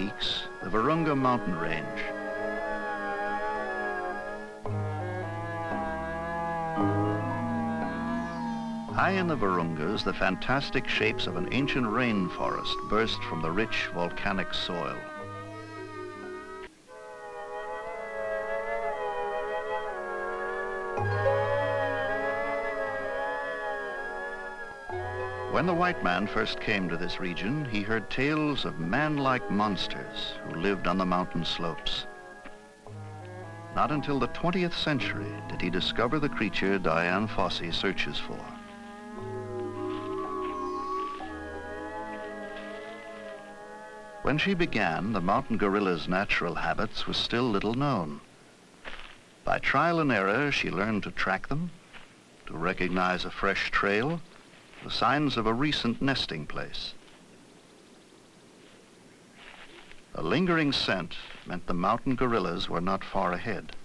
peaks, the Virunga mountain range. High in the Virungas, the fantastic shapes of an ancient rainforest burst from the rich volcanic soil. When the white man first came to this region, he heard tales of man-like monsters who lived on the mountain slopes. Not until the 20th century did he discover the creature Dian Fossey searches for. When she began, the mountain gorilla's natural habits were still little known. By trial and error, she learned to track them, to recognize a fresh trail, the signs of a recent nesting place. A lingering scent meant the mountain gorillas were not far ahead.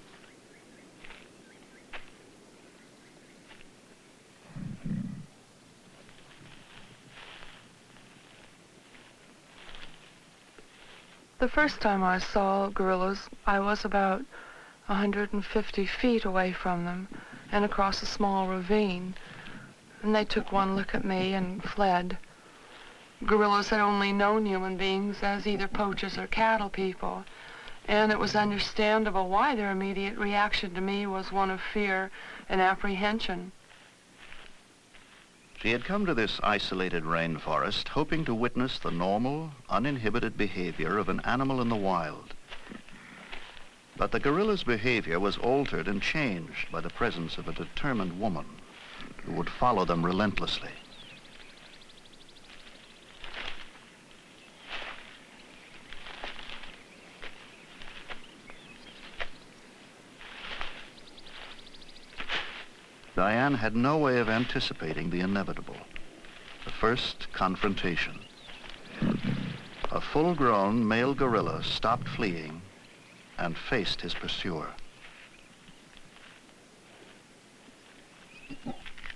The first time I saw gorillas, I was about 150 feet away from them and across a small ravine. And they took one look at me and fled. Gorillas had only known human beings as either poachers or cattle people, and it was understandable why their immediate reaction to me was one of fear and apprehension. She had come to this isolated rainforest hoping to witness the normal, uninhibited behavior of an animal in the wild. But the gorilla's behavior was altered and changed by the presence of a determined woman who would follow them relentlessly. Dian had no way of anticipating the inevitable, the first confrontation. A full-grown male gorilla stopped fleeing and faced his pursuer.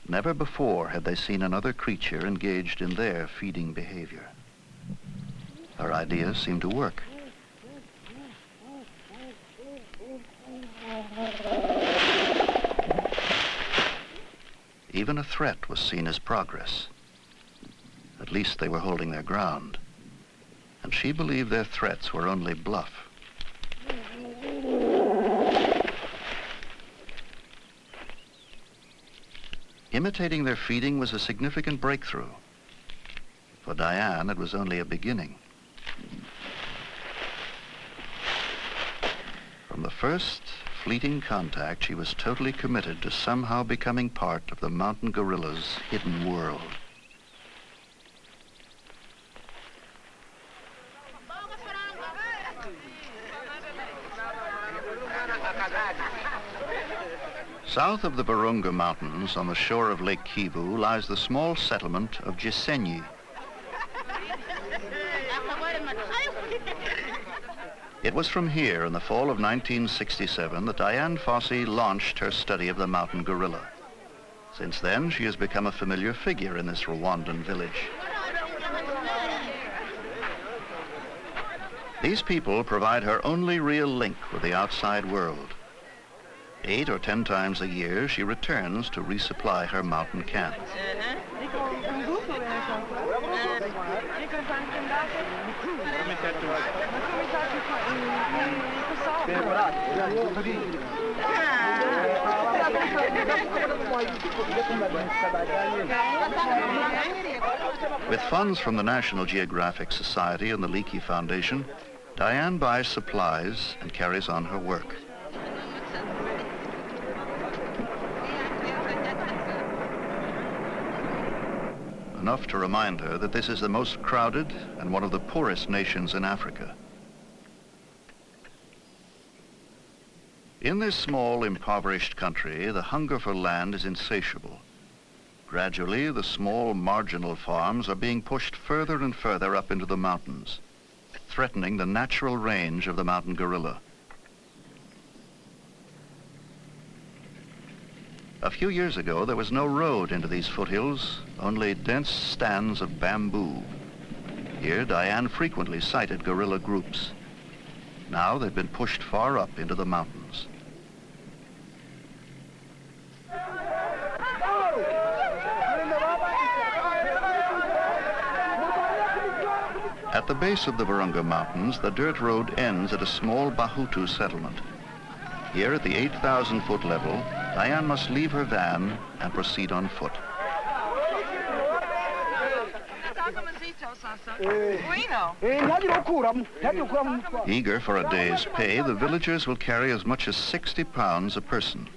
Never before had they seen another creature engaged in their feeding behavior. Her idea seemed to work. Even a threat was seen as progress. At least they were holding their ground, and she believed their threats were only bluff. Imitating their feeding was a significant breakthrough. For Dian, it was only a beginning. From the first fleeting contact, she was totally committed to somehow becoming part of the mountain gorilla's hidden world. South of the Virunga Mountains, on the shore of Lake Kivu, lies the small settlement of Gisenyi. It was from here, in the fall of 1967, that Dian Fossey launched her study of the mountain gorilla. Since then, she has become a familiar figure in this Rwandan village. These people provide her only real link with the outside world. 8 or 10 times a year, she returns to resupply her mountain camp. With funds from the National Geographic Society and the Leakey Foundation, Dian buys supplies and carries on her work. Enough to remind her that this is the most crowded and one of the poorest nations in Africa. In this small, impoverished country, the hunger for land is insatiable. Gradually, the small, marginal farms are being pushed further and further up into the mountains, threatening the natural range of the mountain gorilla. A few years ago, there was no road into these foothills, only dense stands of bamboo. Here, Dian frequently sighted guerrilla groups. Now they've been pushed far up into the mountains. At the base of the Virunga Mountains, the dirt road ends at a small Bahutu settlement. Here at the 8,000-foot level, Dian must leave her van and proceed on foot. Eager for a day's pay, the villagers will carry as much as 60 pounds a person.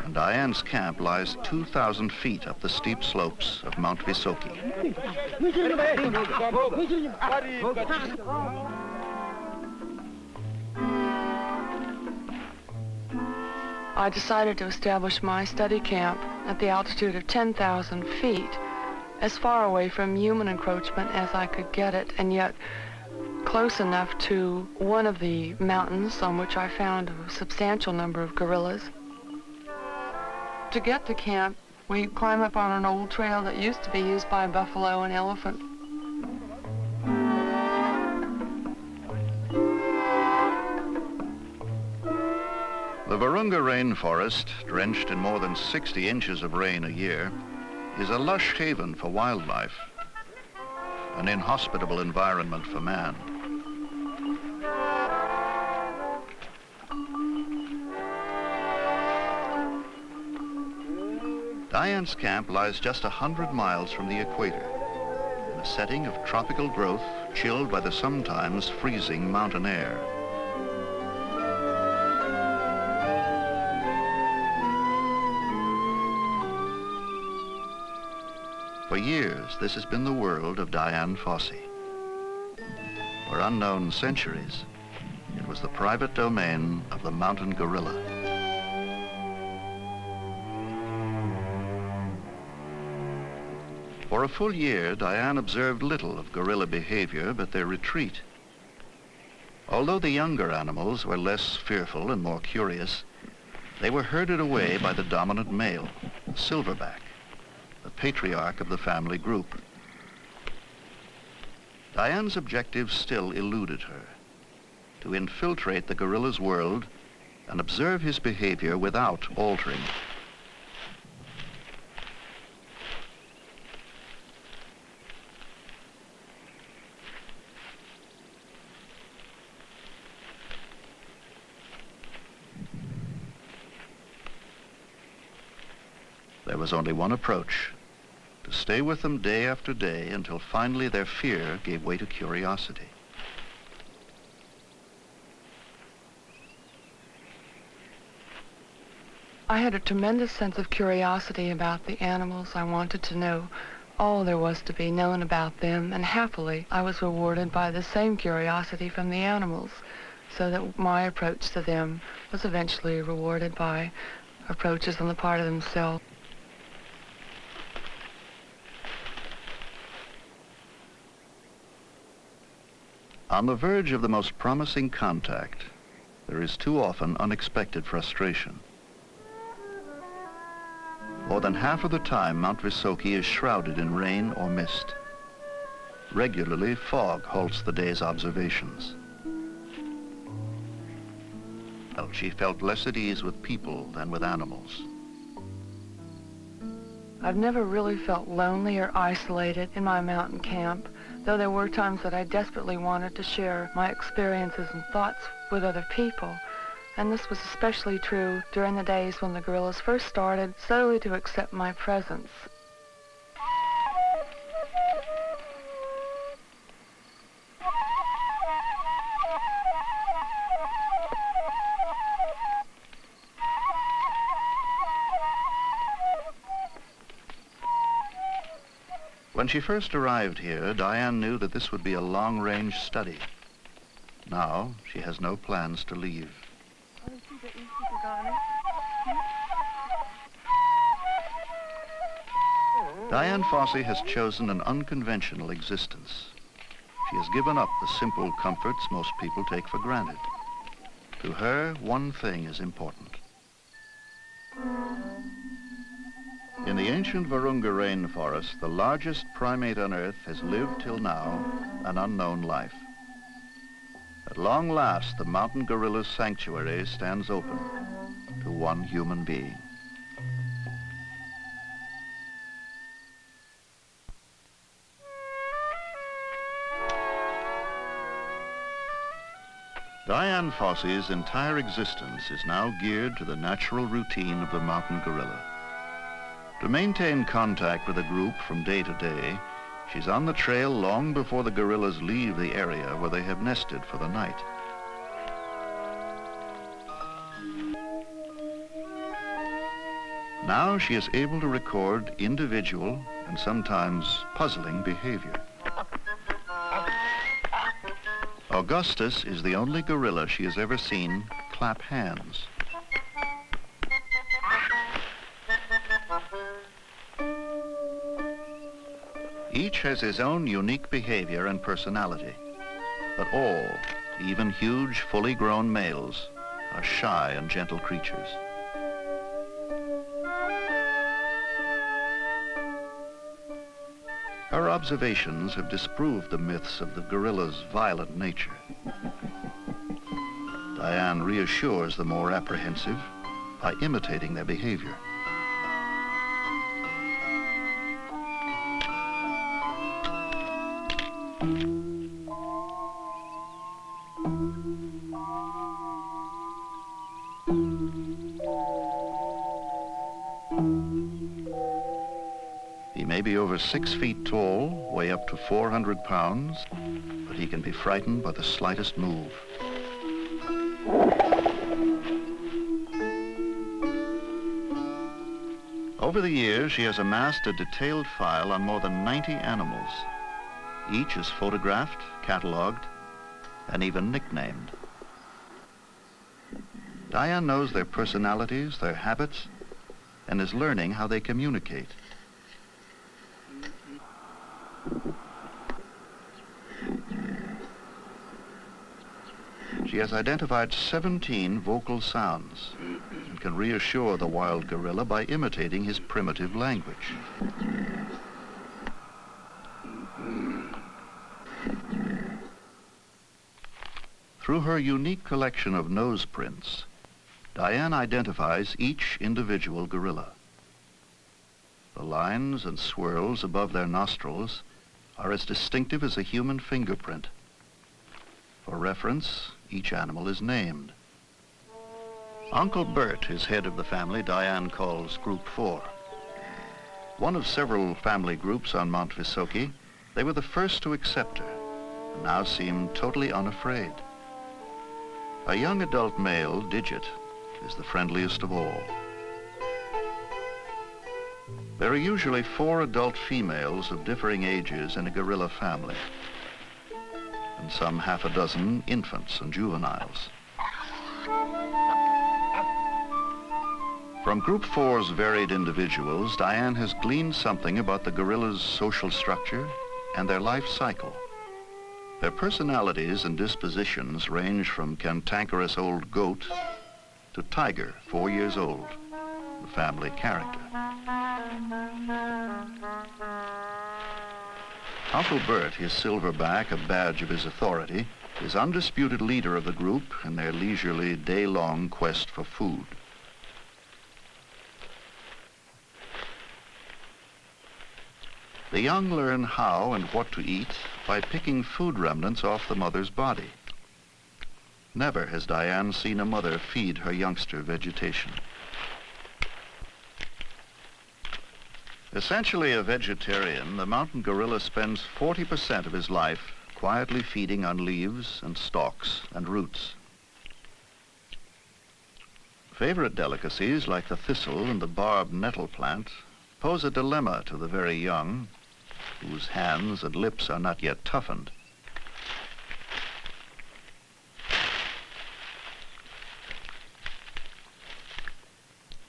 And Dian's camp lies 2,000 feet up the steep slopes of Mount Visoki. I decided to establish my study camp at the altitude of 10,000 feet, as far away from human encroachment as I could get it, and yet close enough to one of the mountains on which I found a substantial number of gorillas. To get to camp, we climb up on an old trail that used to be used by buffalo and elephant. The Virunga rainforest, drenched in more than 60 inches of rain a year, is a lush haven for wildlife, an inhospitable environment for man. Dian's camp lies just 100 miles from the equator, in a setting of tropical growth, chilled by the sometimes freezing mountain air. For years, this has been the world of Dian Fossey. For unknown centuries, it was the private domain of the mountain gorilla. For a full year, Dian observed little of gorilla behavior but their retreat. Although the younger animals were less fearful and more curious, they were herded away by the dominant male, the silverback, the patriarch of the family group. Dian's objective still eluded her: to infiltrate the gorilla's world and observe his behavior without altering it. There was only one approach: to stay with them day after day until finally their fear gave way to curiosity. I had a tremendous sense of curiosity about the animals. I wanted to know all there was to be known about them, and happily I was rewarded by the same curiosity from the animals, so that my approach to them was eventually rewarded by approaches on the part of themselves. On the verge of the most promising contact, there is too often unexpected frustration. More than half of the time, Mount Visoki is shrouded in rain or mist. Regularly, fog halts the day's observations. She felt less at ease with people than with animals. I've never really felt lonely or isolated in my mountain camp, though there were times that I desperately wanted to share my experiences and thoughts with other people. And this was especially true during the days when the gorillas first started slowly to accept my presence. When she first arrived here, Dian knew that this would be a long-range study. Now, she has no plans to leave. Dian Fossey has chosen an unconventional existence. She has given up the simple comforts most people take for granted. To her, one thing is important: In the ancient Virunga rainforest, the largest primate on Earth has lived till now an unknown life. At long last, the mountain gorilla's sanctuary stands open to one human being. Dian Fossey's entire existence is now geared to the natural routine of the mountain gorilla. To maintain contact with the group from day to day, she's on the trail long before the gorillas leave the area where they have nested for the night. Now she is able to record individual and sometimes puzzling behavior. Augustus is the only gorilla she has ever seen clap hands. Each has his own unique behavior and personality, but all, even huge, fully grown males, are shy and gentle creatures. Her observations have disproved the myths of the gorilla's violent nature. Dian reassures the more apprehensive by imitating their behavior. He may be over 6 feet tall, weigh up to 400 pounds, but he can be frightened by the slightest move. Over the years, she has amassed a detailed file on more than 90 animals. Each is photographed, catalogued, and even nicknamed. Dian knows their personalities, their habits, and is learning how they communicate. She has identified 17 vocal sounds and can reassure the wild gorilla by imitating his primitive language. Through her unique collection of nose prints, Dian identifies each individual gorilla. The lines and swirls above their nostrils are as distinctive as a human fingerprint. For reference, each animal is named. Uncle Bert is head of the family Dian calls Group 4. One of several family groups on Mount Visoki, they were the first to accept her and now seem totally unafraid. A young adult male, Digit, is the friendliest of all. There are usually 4 adult females of differing ages in a gorilla family, and some half a dozen infants and juveniles. From Group 4's varied individuals, Dian has gleaned something about the gorilla's social structure and their life cycle. Their personalities and dispositions range from cantankerous old goat to Tiger, 4 years old, the family character. Uncle Bert, his silverback, a badge of his authority, is undisputed leader of the group in their leisurely day-long quest for food. The young learn how and what to eat by picking food remnants off the mother's body. Never has Dian seen a mother feed her youngster vegetation. Essentially a vegetarian, the mountain gorilla spends 40% of his life quietly feeding on leaves and stalks and roots. Favorite delicacies like the thistle and the barbed nettle plant pose a dilemma to the very young, whose hands and lips are not yet toughened.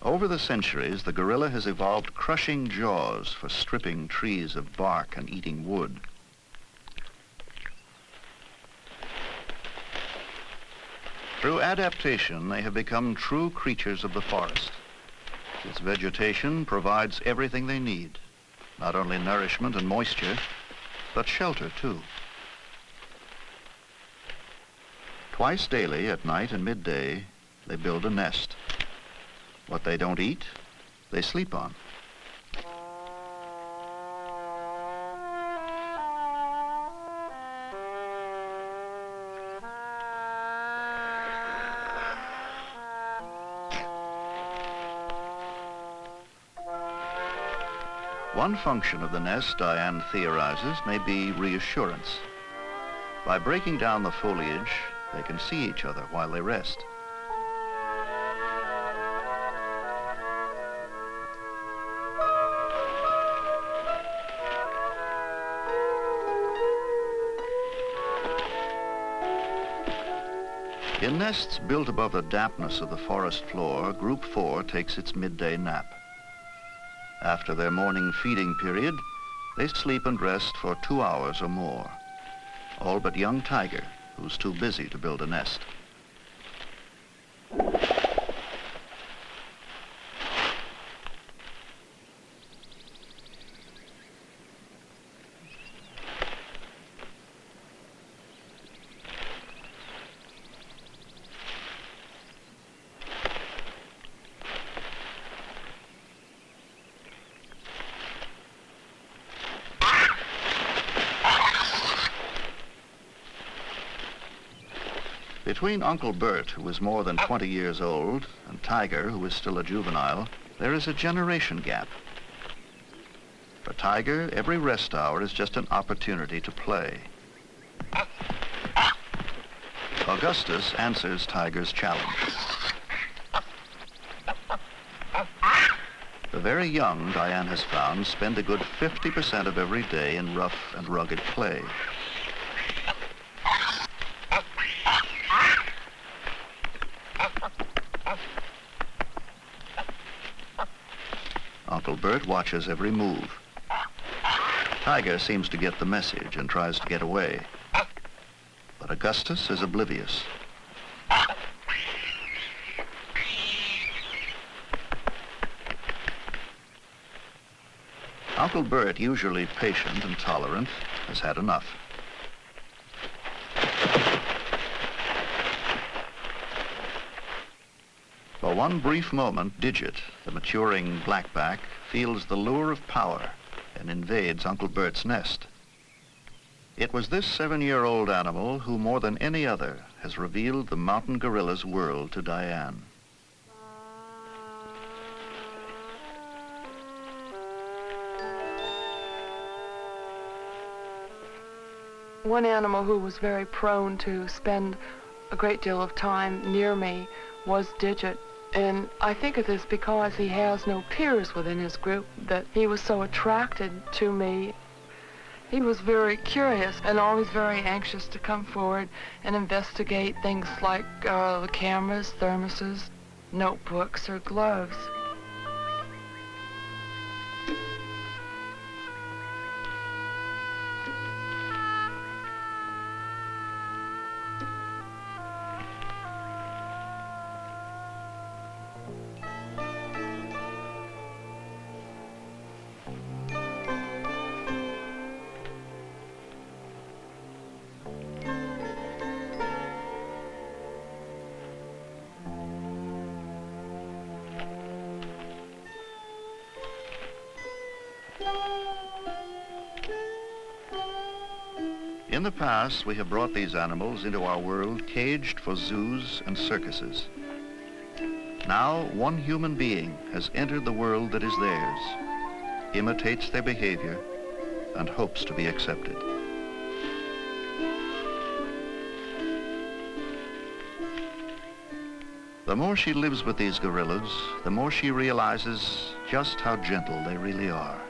Over the centuries, the gorilla has evolved crushing jaws for stripping trees of bark and eating wood. Through adaptation, they have become true creatures of the forest. Its vegetation provides everything they need, not only nourishment and moisture, but shelter too. Twice daily, at night and midday, they build a nest. What they don't eat, they sleep on. One function of the nest, Dian theorizes, may be reassurance. By breaking down the foliage, they can see each other while they rest. In nests built above the dampness of the forest floor, Group 4 takes its midday nap. After their morning feeding period, they sleep and rest for 2 hours or more. All but young Tiger, who's too busy to build a nest. Between Uncle Bert, who is more than 20 years old, and Tiger, who is still a juvenile, there is a generation gap. For Tiger, every rest hour is just an opportunity to play. Augustus answers Tiger's challenge. The very young, Dian has found, spend a good 50% of every day in rough and rugged play. Uncle Bert watches every move. Tiger seems to get the message and tries to get away. But Augustus is oblivious. Uncle Bert, usually patient and tolerant, has had enough. For one brief moment, Digit, the maturing blackback, feels the lure of power and invades Uncle Bert's nest. It was this 7-year-old animal who, more than any other, has revealed the mountain gorilla's world to Dian. One animal who was very prone to spend a great deal of time near me was Digit. And I think it is because he has no peers within his group that he was so attracted to me. He was very curious and always very anxious to come forward and investigate things like the cameras, thermoses, notebooks, or gloves. In the past, we have brought these animals into our world caged for zoos and circuses. Now, one human being has entered the world that is theirs, imitates their behavior, and hopes to be accepted. The more she lives with these gorillas, the more she realizes just how gentle they really are.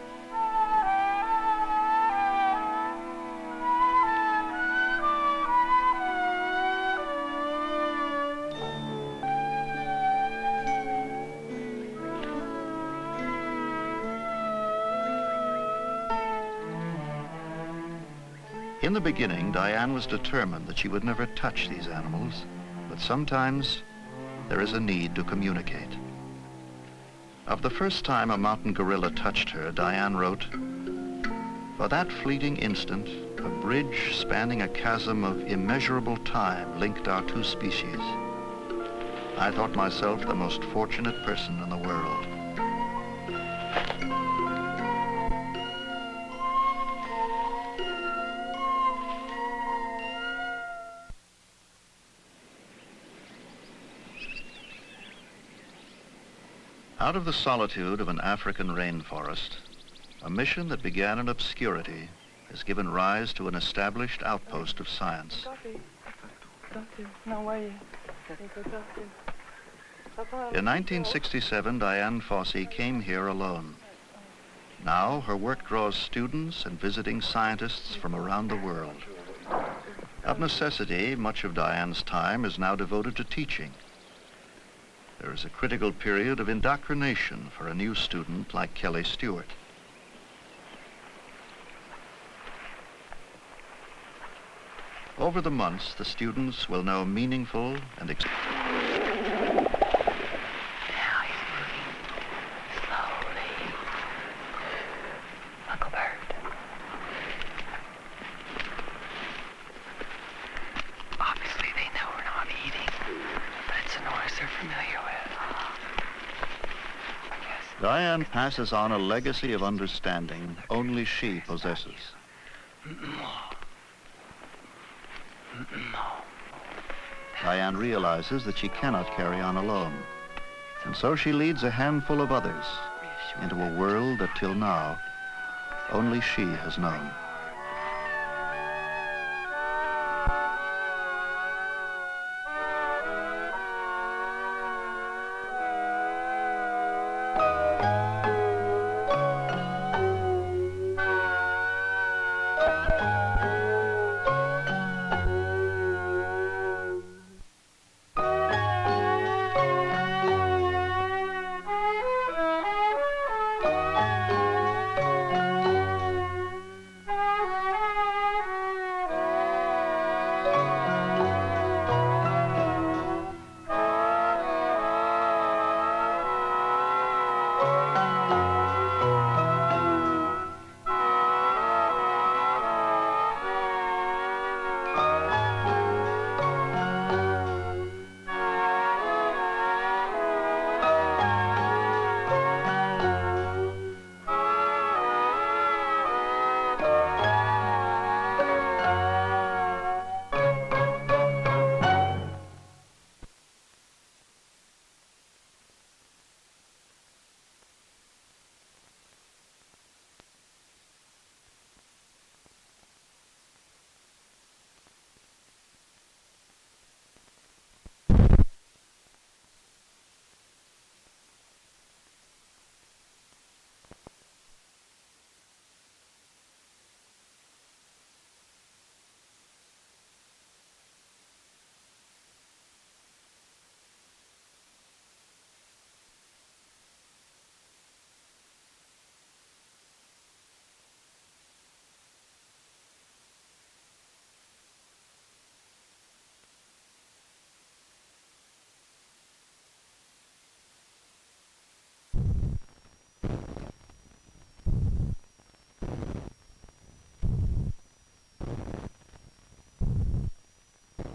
In the beginning, Dian was determined that she would never touch these animals, but sometimes there is a need to communicate. Of the first time a mountain gorilla touched her, Dian wrote, "For that fleeting instant, a bridge spanning a chasm of immeasurable time linked our two species. I thought myself the most fortunate person in the world." Out of the solitude of an African rainforest, a mission that began in obscurity has given rise to an established outpost of science. In 1967, Dian Fossey came here alone. Now her work draws students and visiting scientists from around the world. Of necessity, much of Dian's time is now devoted to teaching. There is a critical period of indoctrination for a new student like Kelly Stewart. Over the months, the students will know meaningful and Now he's moving slowly. Uncle Bert. Obviously they know we're not eating, but it's a noise they're familiar with. Dian passes on a legacy of understanding only she possesses. Dian realizes that she cannot carry on alone, and so she leads a handful of others into a world that till now only she has known.